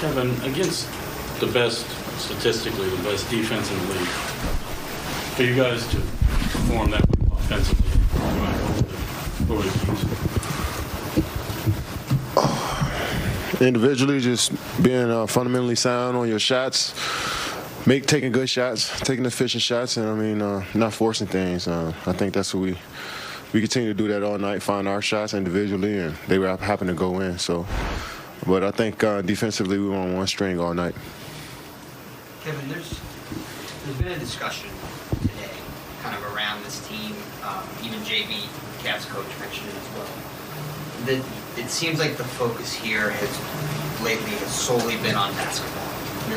Kevin, against the best, statistically, the best defense in the league, for you guys to perform that way offensively, what were the keys? Individually, just being fundamentally sound on your shots, taking good shots, taking efficient shots, and not forcing things. I think that's what we continue to do that all night, find our shots individually, and they happen to go in. So, but I think defensively we were on one string all night. Kevin, there's been a discussion today, kind of around this team. Even JB, Cavs coach, mentioned it as well. That it seems like the focus here has solely been on basketball. And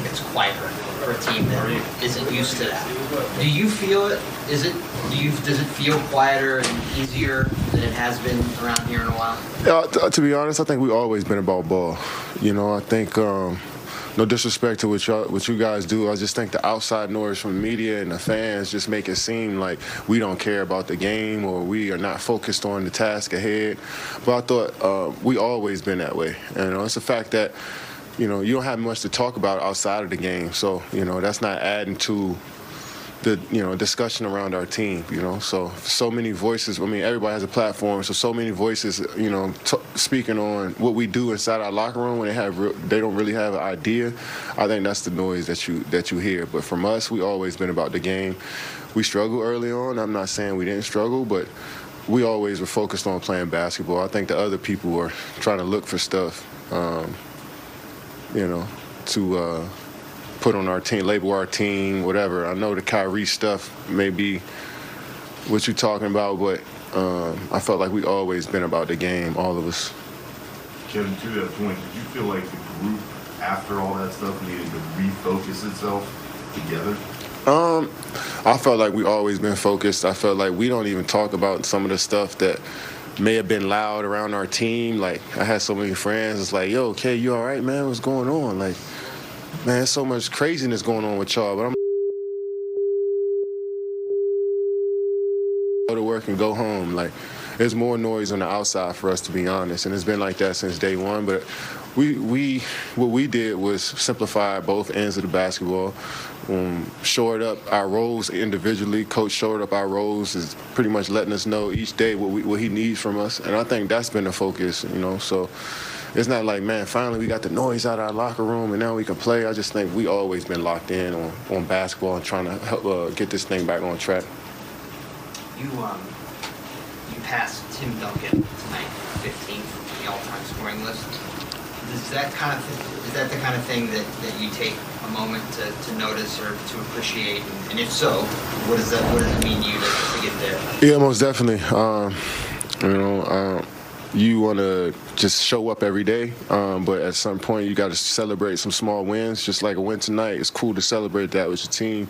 it's quieter for a team that isn't used to that. Do you feel it? Does it feel quieter and easier than it has been around here in a while? To be honest, I think we've always been about ball. I think no disrespect to what you guys do, I just think the outside noise from the media and the fans just make it seem like we don't care about the game or we are not focused on the task ahead. But I thought we always been that way. And it's a fact that you don't have much to talk about outside of the game. So, that's not adding to the, discussion around our team, So many voices, everybody has a platform, so many voices, speaking on what we do inside our locker room when they don't really have an idea. I think that's the noise that you hear. But from us, we always been about the game. We struggled early on. I'm not saying we didn't struggle, but we always were focused on playing basketball. I think the other people were trying to look for stuff, to put on our team, label our team, whatever. I know the Kyrie stuff may be what you're talking about, but I felt like we always been about the game, all of us. Kevin, to that point, did you feel like the group, after all that stuff, needed to refocus itself together? I felt like we always been focused. I felt like we don't even talk about some of the stuff that may have been loud around our team. Like, I had so many friends. It's like, yo, Kay, you all right, man? What's going on? Like, man, there's so much craziness going on with y'all. But I'm go to work and go home. Like, there's more noise on the outside for us, to be honest. And it's been like that since day one. But what we did was simplify both ends of the basketball. Shored up our roles individually. Coach shored up our roles, is pretty much letting us know each day what he needs from us, and I think that's been the focus. So it's not like, man, finally we got the noise out of our locker room and now we can play. I just think we always been locked in on basketball and trying to help get this thing back on track. You passed Tim Duncan tonight, 15th on the all-time scoring list. Is that the kind of thing that you take a moment to notice or to appreciate? And if so, what does it mean to you to get there? Yeah, most definitely. You want to just show up every day, but at some point you got to celebrate some small wins, just like a win tonight. It's cool to celebrate that with your team.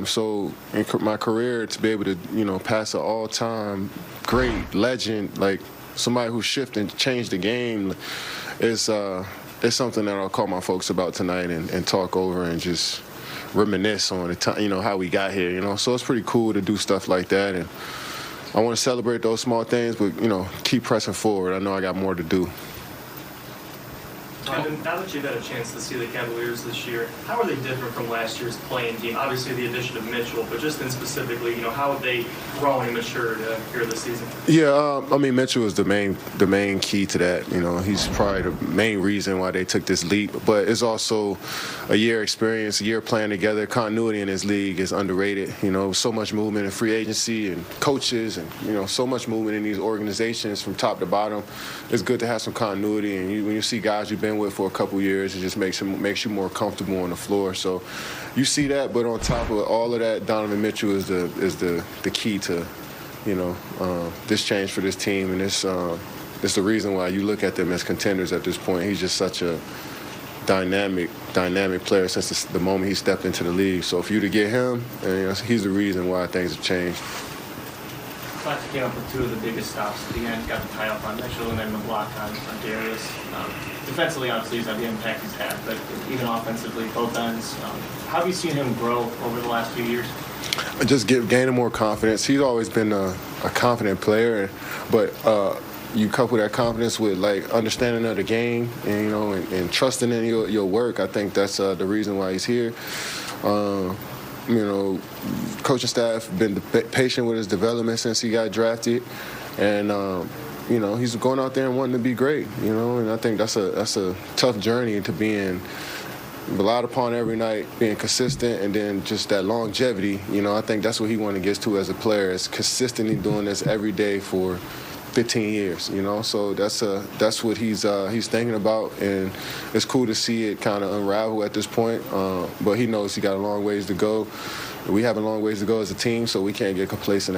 So in my career, to be able to pass an all-time great legend, like somebody who shifted and changed the game, is something that I'll call my folks about tonight and talk over and just reminisce on the time, how we got here, So it's pretty cool to do stuff like that, and I want to celebrate those small things, but keep pressing forward. I know I got more to do. Kevin, now that you've had a chance to see the Cavaliers this year, how are they different from last year's playing team? Obviously, the addition of Mitchell, but just in specifically, how have they grown and matured here this season? Yeah, Mitchell is the main key to that. He's probably the main reason why they took this leap. But it's also a year experience, a year playing together. Continuity in this league is underrated. So much movement in free agency and coaches, and so much movement in these organizations from top to bottom. It's good to have some continuity, and when you see guys you've been with for a couple years, it just makes you more comfortable on the floor. So you see that, but on top of all of that, Donovan Mitchell is the key to this change for this team, and it's the reason why you look at them as contenders at this point. He's just such a dynamic player since the moment he stepped into the league. So for you to get him, he's the reason why things have changed. Classic came up with two of the biggest stops at the end, got the tie up on Mitchell and then the block on Darius. Defensively, obviously, he's had the impact he's had, but even offensively, both ends. How have you seen him grow over the last few years? Just gaining more confidence. He's always been a confident player, but you couple that confidence with like understanding of the game and and trusting in your work. I think that's the reason why he's here. Coaching staff been patient with his development since he got drafted, and he's going out there and wanting to be great. And I think that's a tough journey to being relied upon every night, being consistent, and then just that longevity. I think that's what he want to get to as a player, is consistently doing this every day for 15 years. So that's what he's thinking about, and it's cool to see it kind of unravel at this point. But he knows he got a long ways to go. We have a long ways to go as a team, so we can't get complacent at